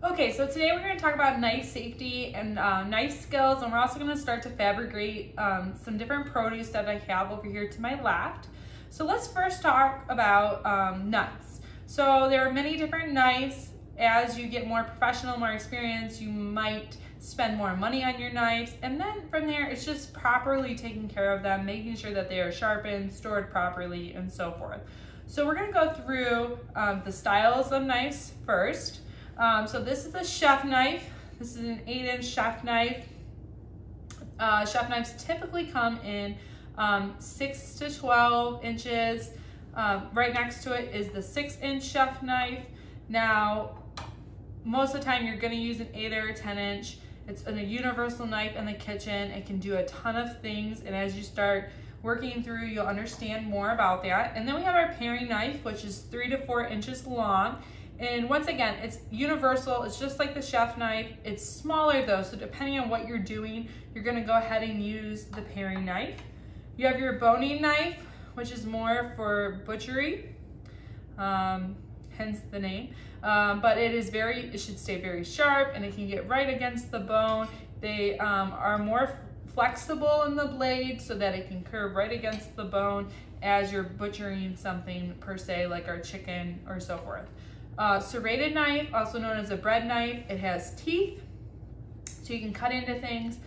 Okay, so today we're going to talk about knife safety and knife skills, and we're also going to start to fabricate some different produce that I have over here to my left. So let's first talk about knives. So there are many different knives. As you get more professional, more experience, you might spend more money on your knives, and then from there it's just properly taking care of them, making sure that they are sharpened, stored properly, and so forth. So we're going to go through the styles of knives first. So this is a chef knife. This is an 8-inch chef knife. Chef knives typically come in 6 to 12 inches. Right next to it is the 6-inch chef knife. Now, most of the time you're going to use an 8 or a 10-inch. It's a universal knife in the kitchen. It can do a ton of things, and as you start working through, you'll understand more about that. And then we have our paring knife, which is 3 to 4 inches long. And once again, it's universal. It's just like the chef knife. It's smaller though, so depending on what you're doing, you're gonna go ahead and use the paring knife. You have your boning knife, which is more for butchery, hence the name. But it should stay very sharp, and it can get right against the bone. They are more flexible in the blade so that it can curve right against the bone as you're butchering something per se, like our chicken or so forth. Serrated knife, also known as a bread knife, it has teeth, so you can cut into things.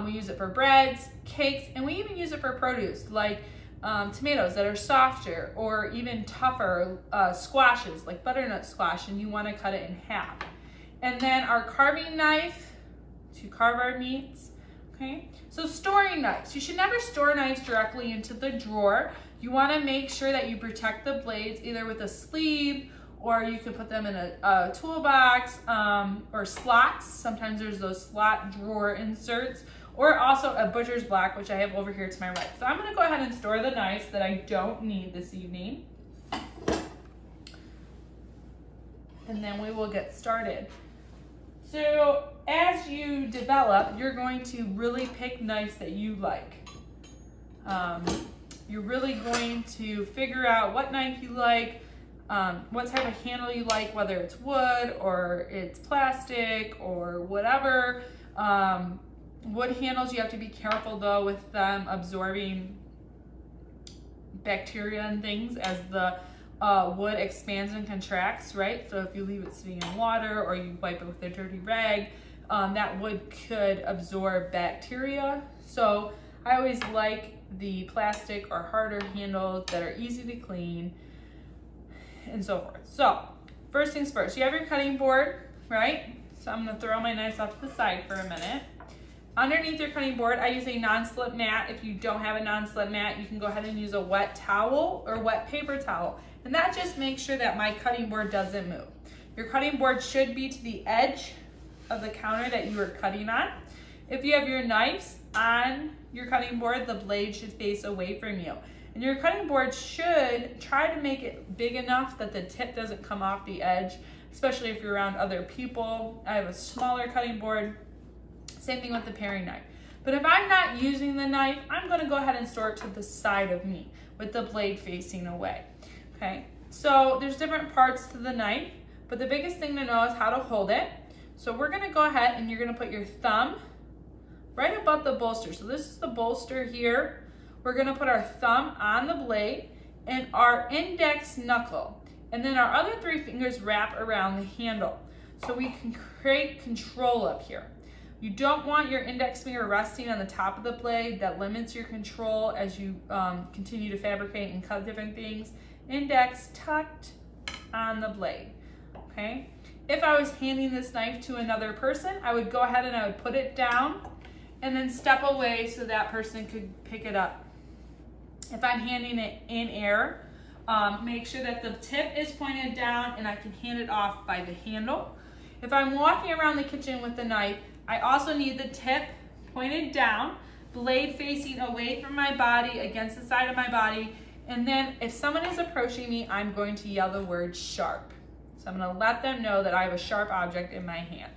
We use it for breads, cakes, and we even use it for produce, like tomatoes that are softer or even tougher, squashes, like butternut squash, and you want to cut it in half. And then our carving knife to carve our meats. Okay, so storing knives. You should never store knives directly into the drawer. You want to make sure that you protect the blades either with a sleeve, or you can put them in a toolbox or slots. Sometimes there's those slot drawer inserts, or also a butcher's block, which I have over here to my right. So I'm going to go ahead and store the knives that I don't need this evening. And then we will get started. So as you develop, you're going to really pick knives that you like. You're really going to figure out what knife you like, what type of handle you like, whether it's wood or it's plastic or whatever. Wood handles, you have to be careful though with them absorbing bacteria and things as the wood expands and contracts, right? So if you leave it sitting in water or you wipe it with a dirty rag, that wood could absorb bacteria. So I always like the plastic or harder handles that are easy to clean and so forth. So first things first, you have your cutting board, right? So I'm gonna throw my knives off to the side for a minute. Underneath your cutting board, I use a non-slip mat. If you don't have a non-slip mat, you can go ahead and use a wet towel or wet paper towel. And that just makes sure that my cutting board doesn't move. Your cutting board should be to the edge of the counter that you are cutting on. If you have your knives on your cutting board, the blade should face away from you. And your cutting board should try to make it big enough that the tip doesn't come off the edge, especially if you're around other people. I have a smaller cutting board. Same thing with the paring knife. But if I'm not using the knife, I'm going to go ahead and store it to the side of me with the blade facing away. Okay, so there's different parts to the knife, but the biggest thing to know is how to hold it. So we're going to go ahead and you're going to put your thumb right above the bolster. So this is the bolster here. We're going to put our thumb on the blade and our index knuckle, and then our other 3 fingers wrap around the handle. So we can create control up here. You don't want your index finger resting on the top of the blade. That limits your control as you continue to fabricate and cut different things. Index tucked on the blade, okay? If I was handing this knife to another person, I would go ahead and I would put it down and then step away so that person could pick it up. If I'm handing it in air, make sure that the tip is pointed down and I can hand it off by the handle. If I'm walking around the kitchen with the knife, I also need the tip pointed down, blade facing away from my body against the side of my body. And then if someone is approaching me, I'm going to yell the word sharp. So I'm going to let them know that I have a sharp object in my hand.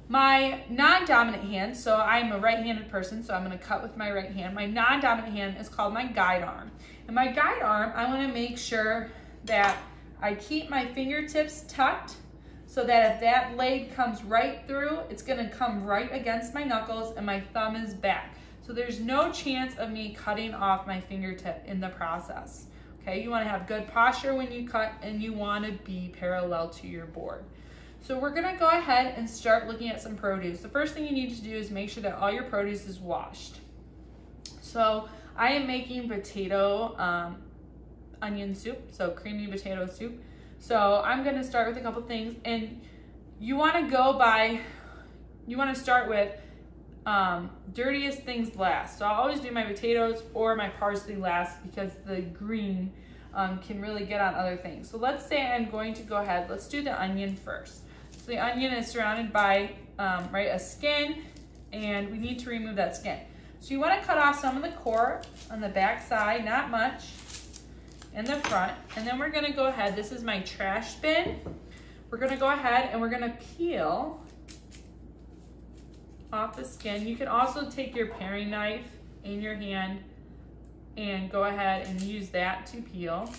My non-dominant hand, so I'm a right-handed person, so I'm going to cut with my right hand. My non-dominant hand is called my guide arm. And my guide arm, I want to make sure that I keep my fingertips tucked so that if that blade comes right through, it's gonna come right against my knuckles and my thumb is back. So there's no chance of me cutting off my fingertip in the process. Okay, you wanna have good posture when you cut, and you wanna be parallel to your board. So we're gonna go ahead and start looking at some produce. The first thing you need to do is make sure that all your produce is washed. So I am making potato onion soup, so creamy potato soup. So I'm gonna start with a couple things, and you wanna start with dirtiest things last. So I'll always do my potatoes or my parsley last because the green can really get on other things. So let's say I'm going to go ahead, let's do the onion first. So the onion is surrounded by a skin, and we need to remove that skin. So you wanna cut off some of the core on the back side, not much, in the front, and then we're gonna go ahead, this is my trash bin. We're gonna go ahead and we're gonna peel off the skin. You can also take your paring knife in your hand and go ahead and use that to peel.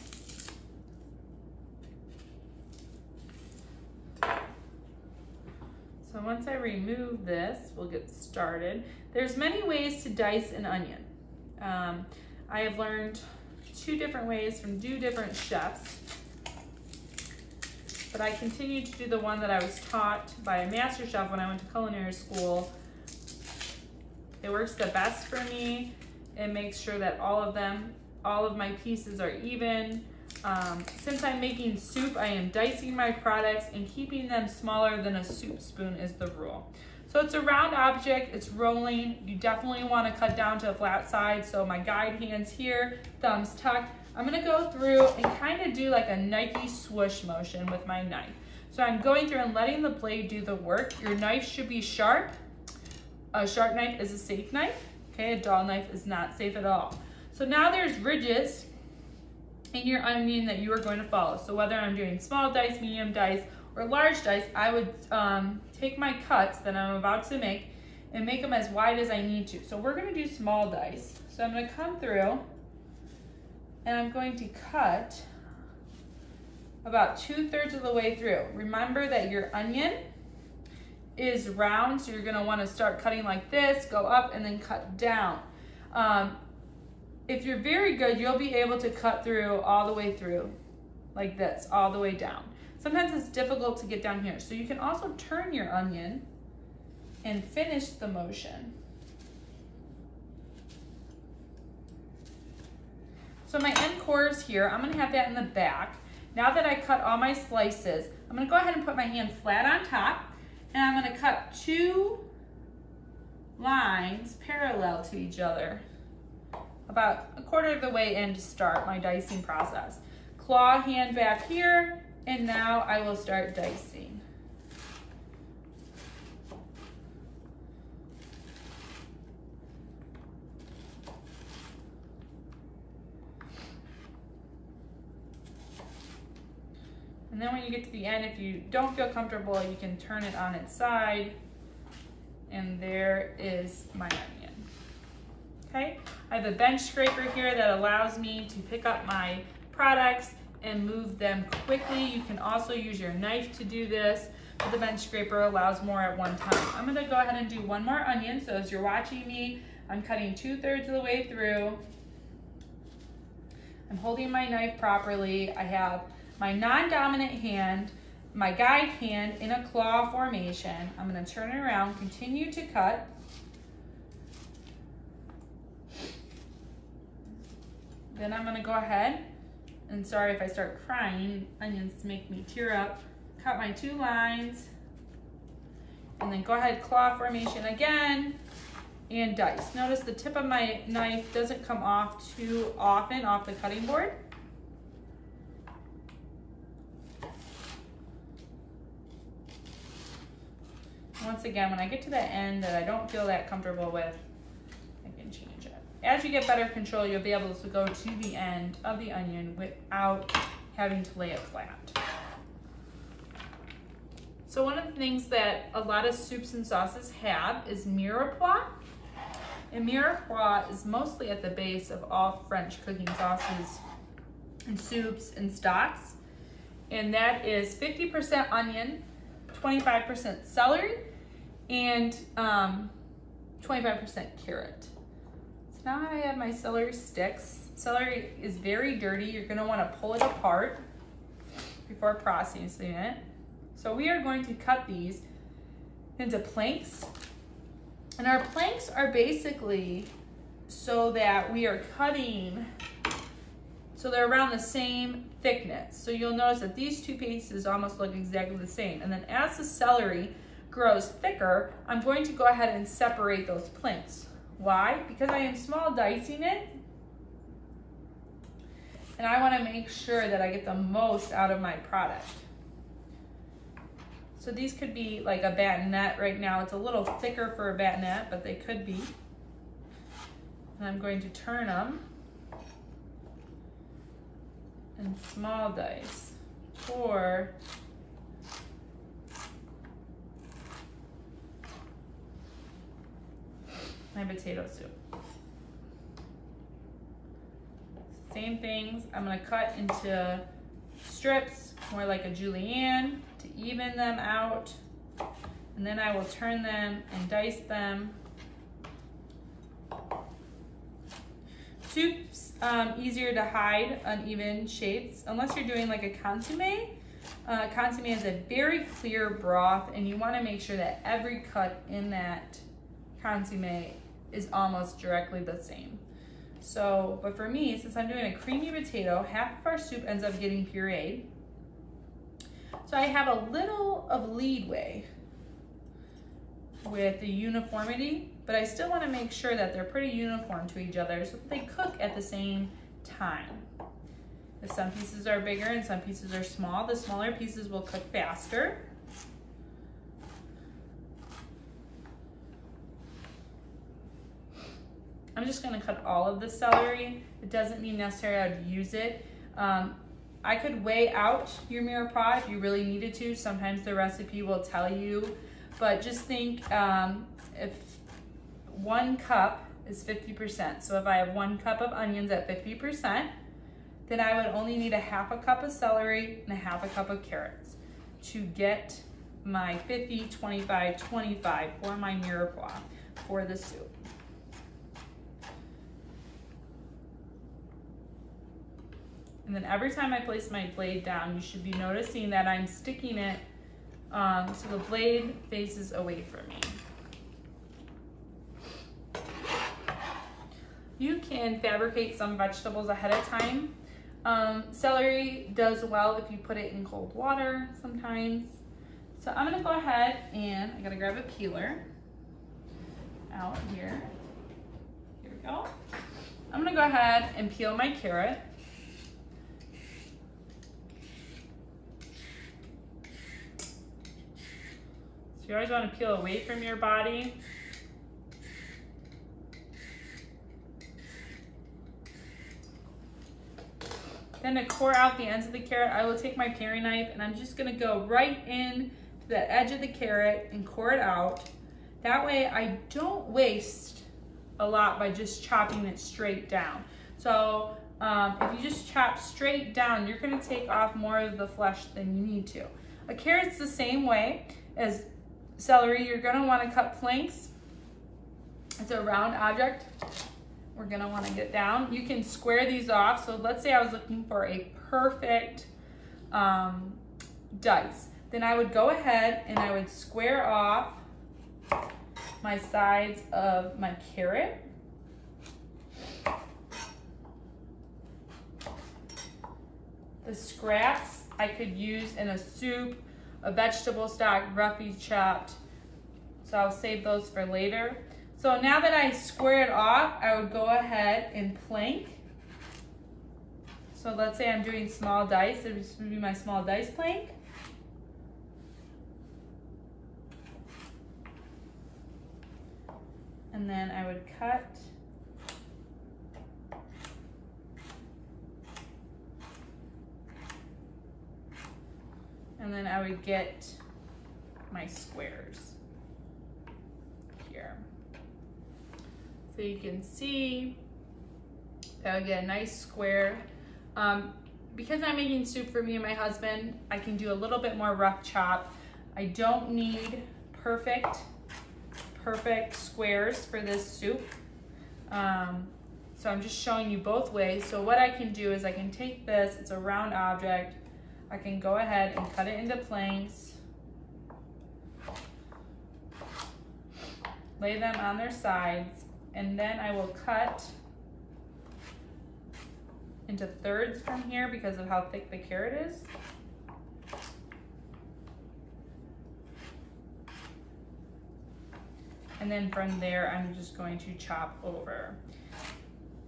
So once I remove this, we'll get started. There's many ways to dice an onion. I have learned 2 different ways from 2 different chefs, but I continue to do the one that I was taught by a master chef when I went to culinary school. It works the best for me. It makes sure that all of my pieces are even. Since I'm making soup, I am dicing my products and keeping them smaller than a soup spoon is the rule. So it's a round object, it's rolling. You definitely want to cut down to a flat side. So my guide hand's here, thumbs tucked. I'm gonna go through and kind of do like a Nike swoosh motion with my knife. So I'm going through and letting the blade do the work. Your knife should be sharp. A sharp knife is a safe knife. Okay, a dull knife is not safe at all. So now there's ridges in your onion that you are going to follow. So whether I'm doing small dice, medium dice, or large dice, I would take my cuts that I'm about to make and make them as wide as I need to. So we're gonna do small dice. So I'm gonna come through and I'm going to cut about 2/3 of the way through. Remember that your onion is round, so you're gonna wanna start cutting like this, go up and then cut down. If you're very good, you'll be able to cut through all the way through, like this, all the way down. Sometimes it's difficult to get down here. So you can also turn your onion and finish the motion. So my end core is here. I'm gonna have that in the back. Now that I cut all my slices, I'm gonna go ahead and put my hand flat on top, and I'm gonna cut 2 lines parallel to each other, about 1/4 of the way in to start my dicing process. Claw hand back here, and now I will start dicing. And then when you get to the end, if you don't feel comfortable, you can turn it on its side, and there is my onion. Okay, I have a bench scraper here that allows me to pick up my products and move them quickly. You can also use your knife to do this, but the bench scraper allows more at one time. I'm gonna go ahead and do one more onion. So as you're watching me, I'm cutting 2/3 of the way through. I'm holding my knife properly. I have my non-dominant hand, my guide hand in a claw formation. I'm gonna turn it around, continue to cut. Then I'm gonna go ahead, and sorry if I start crying, onions make me tear up. Cut my 2 lines, and then go ahead, claw formation again, and dice. Notice the tip of my knife doesn't come off too often off the cutting board. Once again, when I get to that end that I don't feel that comfortable with, I can change it. As you get better control, you'll be able to go to the end of the onion without having to lay it flat. So one of the things that a lot of soups and sauces have is mirepoix. And mirepoix is mostly at the base of all French cooking sauces and soups and stocks. And that is 50% onion 25% celery and 25% carrot. So now I have my celery sticks. Celery is very dirty. You're gonna wanna pull it apart before processing it. So we are going to cut these into planks. And our planks are basically so that we are cutting, so they're around the same thickness. So you'll notice that these two pieces almost look exactly the same. And then as the celery grows thicker, I'm going to go ahead and separate those planks. Why? Because I am small dicing it, and I want to make sure that I get the most out of my product. So these could be like a batonette. Right now it's a little thicker for a batonette, but they could be. And I'm going to turn them in small dice for my potato soup. Same things, I'm gonna cut into strips, more like a julienne, to even them out. And then I will turn them and dice them. Soup's easier to hide uneven shapes, unless you're doing like a consommé. Consommé is a very clear broth, and you wanna make sure that every cut in that consommé is almost directly the same. So, but for me, since I'm doing a creamy potato, half of our soup ends up getting pureed. So I have a little of leadway with the uniformity, but I still want to make sure that they're pretty uniform to each other so that they cook at the same time. If some pieces are bigger and some pieces are small, the smaller pieces will cook faster. I'm just gonna cut all of the celery. It doesn't mean necessarily I'd use it. I could weigh out your mirepoix if you really needed to. Sometimes the recipe will tell you, but just think if 1 cup is 50%. So if I have 1 cup of onions at 50%, then I would only need a half a cup of celery and a half a cup of carrots to get my 50, 25, 25 for my mirepoix for the soup. And then every time I place my blade down, you should be noticing that I'm sticking it so the blade faces away from me. You can fabricate some vegetables ahead of time. Celery does well if you put it in cold water sometimes. So I'm gonna go ahead and I gotta grab a peeler out here. Here we go. I'm gonna go ahead and peel my carrot. You always want to peel away from your body. Then to core out the ends of the carrot, I will take my paring knife and I'm just going to go right in to the edge of the carrot and core it out. That way I don't waste a lot by just chopping it straight down. So if you just chop straight down, you're going to take off more of the flesh than you need to. A carrot's the same way as celery. You're gonna wanna cut planks. It's a round object. We're gonna wanna get down. You can square these off. So let's say I was looking for a perfect dice. Then I would go ahead and I would square off my sides of my carrot. The scraps I could use in a soup, a vegetable stock, roughly chopped. So I'll save those for later. So now that I square it off, I would go ahead and plank. So let's say I'm doing small dice. This would be my small dice plank. And then I would cut. And then I would get my squares here. So you can see that I would get a nice square. Because I'm making soup for me and my husband, I can do a little bit more rough chop. I don't need perfect squares for this soup. So I'm just showing you both ways. So what I can do is I can take this, it's a round object, I can go ahead and cut it into planks, lay them on their sides, and then I will cut into thirds from here because of how thick the carrot is. And then from there, I'm just going to chop over.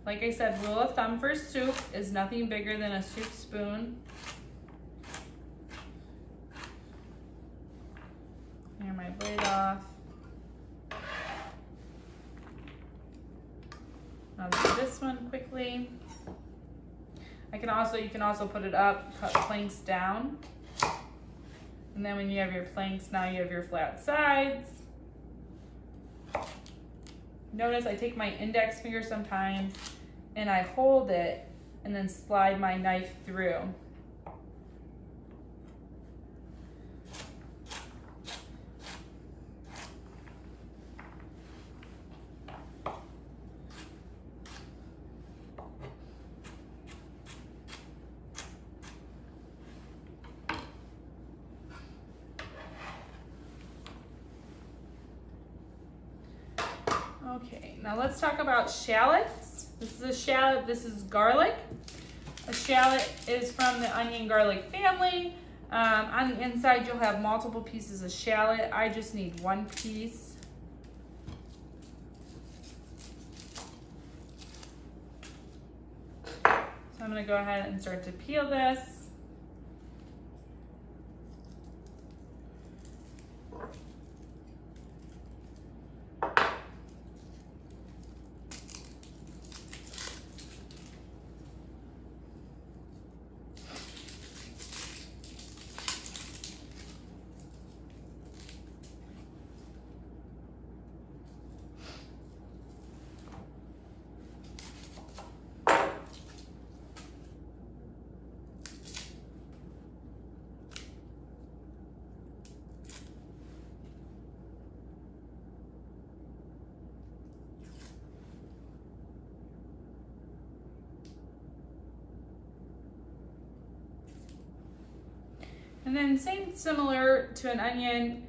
Like I said, rule of thumb for soup is nothing bigger than a soup spoon. Clear my blade off. I'll do this one quickly. You can also put it up, cut planks down. And then when you have your planks, now you have your flat sides. Notice I take my index finger sometimes and I hold it and then slide my knife through. Okay, now let's talk about shallots. This is a shallot, this is garlic. A shallot is from the onion garlic family. On the inside, you'll have multiple pieces of shallot. I just need one piece. So I'm gonna go ahead and start to peel this. And then similar to an onion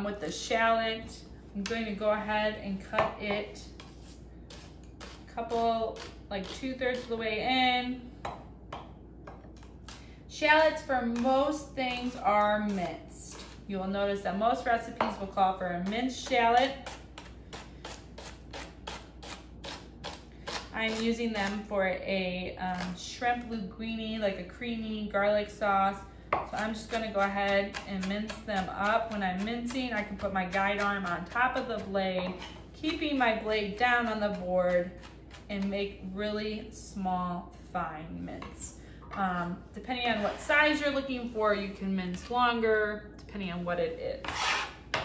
with the shallot, I'm going to go ahead and cut it a couple, like 2/3 of the way in. Shallots for most things are minced. You will notice that most recipes will call for a minced shallot. I'm using them for a shrimp linguine, like a creamy garlic sauce. So I'm just gonna go ahead and mince them up. When I'm mincing, I can put my guide arm on top of the blade, keeping my blade down on the board, and make really small, fine mince. Depending on what size you're looking for, you can mince longer, depending on what it is.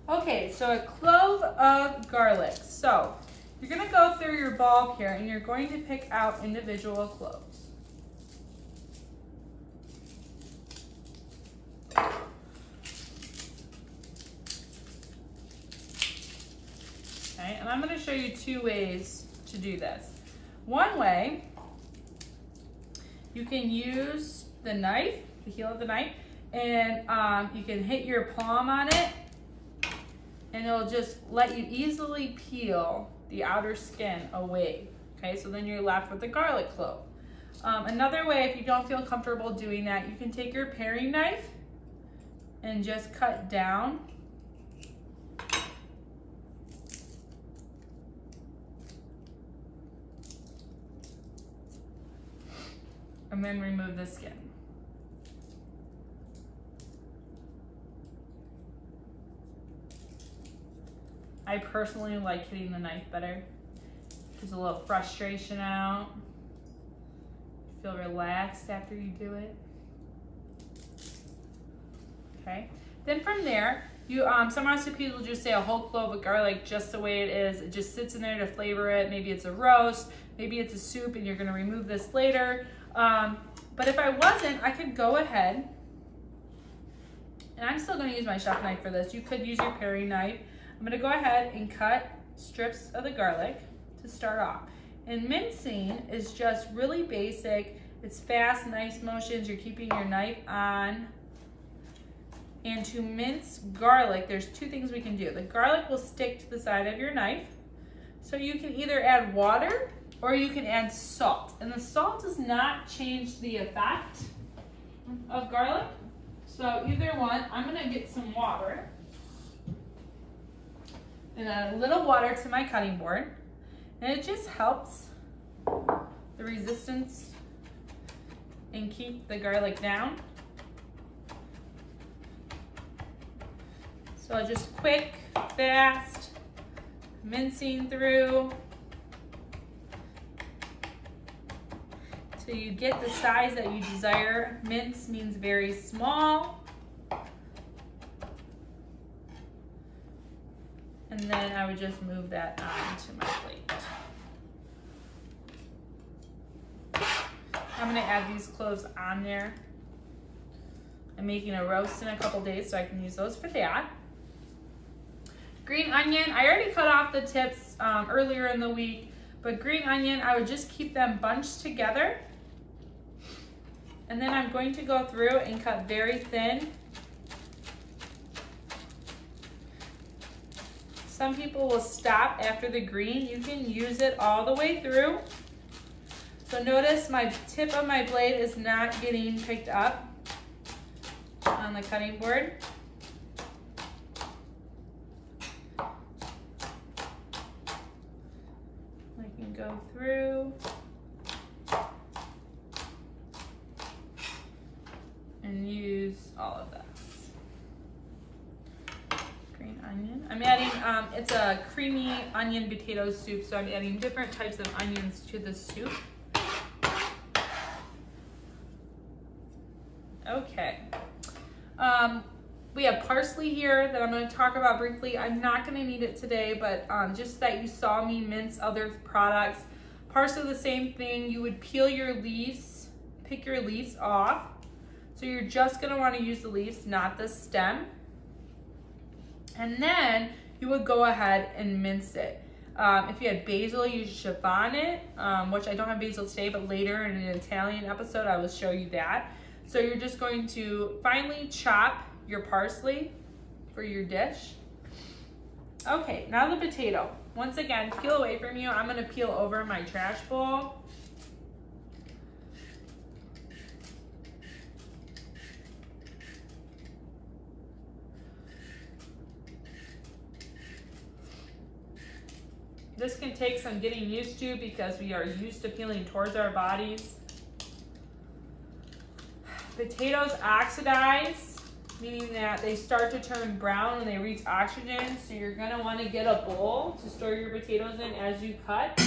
Okay, so a clove of garlic. So you're gonna go through your bulb here and you're going to pick out individual cloves. Okay, and I'm going to show you two ways to do this. One way, you can use the knife, the heel of the knife, and you can hit your palm on it, and it'll just let you easily peel the outer skin away. Okay, so then you're left with the garlic clove. Another way, if you don't feel comfortable doing that, you can take your paring knife and just cut down. And then remove the skin. I personally like hitting the knife better. There's a little frustration out. Feel relaxed after you do it. Okay. Then from there, you some recipes will just say a whole clove of garlic just the way it is. It just sits in there to flavor it. Maybe it's a roast, maybe it's a soup, and you're gonna remove this later. But if I wasn't, I could go ahead And I'm still gonna use my chef knife for this. You could use your paring knife. I'm gonna go ahead and cut strips of the garlic to start off. And mincing is just really basic. It's fast, nice motions. You're keeping your knife on. And to mince garlic, there's two things we can do. The garlic will stick to the side of your knife. So you can either add water or you can add salt. And the salt does not change the effect of garlic. So either one, I'm gonna get some water and add a little water to my cutting board. And it just helps the resistance and keep the garlic down. So just quick, fast, mincing through till you get the size that you desire. Mince means very small. And then I would just move that onto my plate. I'm gonna add these cloves on there. I'm making a roast in a couple days, so I can use those for that. Green onion, I already cut off the tips earlier in the week, but green onion, I would just keep them bunched together. And then I'm going to go through and cut very thin. Some people will stop after the green. You can use it all the way through. So notice my tip of my blade is not getting picked up on the cutting board. I can go through and use all of that. Green onion. I'm adding, it's a creamy onion potato soup, so I'm adding different types of onions to the soup. Okay. We have parsley here that I'm going to talk about briefly. I'm not going to need it today, but just that you saw me mince other products. Parsley, the same thing. You would peel your leaves, pick your leaves off. So you're just going to want to use the leaves, not the stem. And then you would go ahead and mince it. If you had basil, you should chiffon it, which I don't have basil today, but later in an Italian episode, I will show you that. So you're just going to finely chop your parsley for your dish. Okay, now the potato. Once again, peel away from you. I'm gonna peel over my trash bowl. This can take some getting used to because we are used to peeling towards our bodies. Potatoes oxidize, meaning that they start to turn brown when they reach oxygen. So you're gonna wanna get a bowl to store your potatoes in as you cut.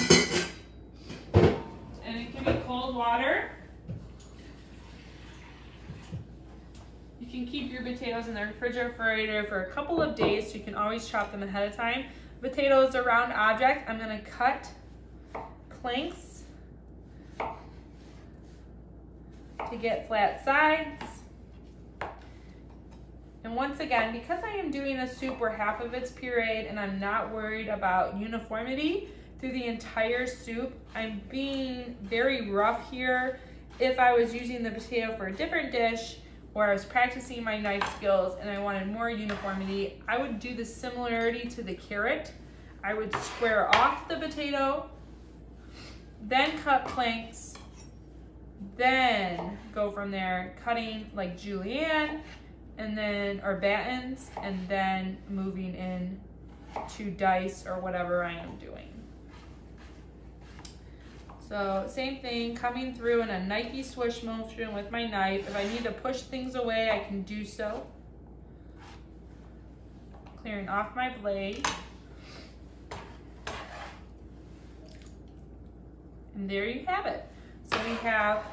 And it can be cold water. You can keep your potatoes in the refrigerator for a couple of days, so you can always chop them ahead of time. Potato is a round object. I'm gonna cut planks to get flat sides. And once again, because I am doing a soup where half of it's pureed and I'm not worried about uniformity through the entire soup, I'm being very rough here. If I was using the potato for a different dish or I was practicing my knife skills and I wanted more uniformity, I would do the similarity to the carrot. I would square off the potato, then cut planks, then go from there, cutting like julienne, and then, or battens, and then moving in to dice or whatever I am doing. So same thing, coming through in a knifey swish motion with my knife. If I need to push things away, I can do so. Clearing off my blade. And there you have it. So we have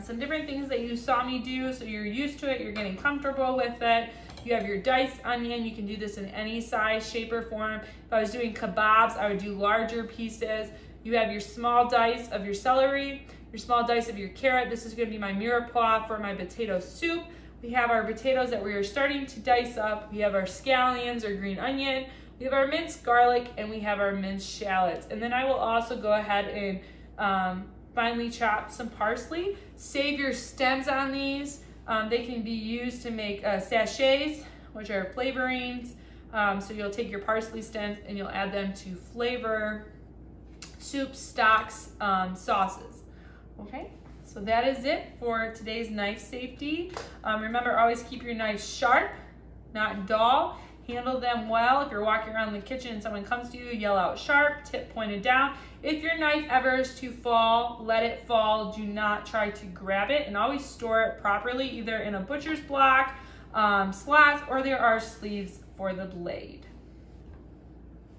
some different things that you saw me do, so you're used to it, you're getting comfortable with it. You have your diced onion. You can do this in any size, shape, or form. If I was doing kebabs, I would do larger pieces. You have your small dice of your celery, your small dice of your carrot. This is gonna be my mirepoix for my potato soup. We have our potatoes that we are starting to dice up. We have our scallions or green onion. We have our minced garlic, and we have our minced shallots. And then I will also go ahead and finely chop some parsley. Save your stems on these. They can be used to make sachets, which are flavorings. So you'll take your parsley stems and you'll add them to flavor soups, stocks, sauces. Okay, so that is it for today's knife safety. Remember, always keep your knives sharp, not dull. Handle them well. If you're walking around the kitchen and someone comes to you, yell out sharp, tip pointed down. If your knife ever is to fall, let it fall. Do not try to grab it, and always store it properly, either in a butcher's block, slots, or there are sleeves for the blade.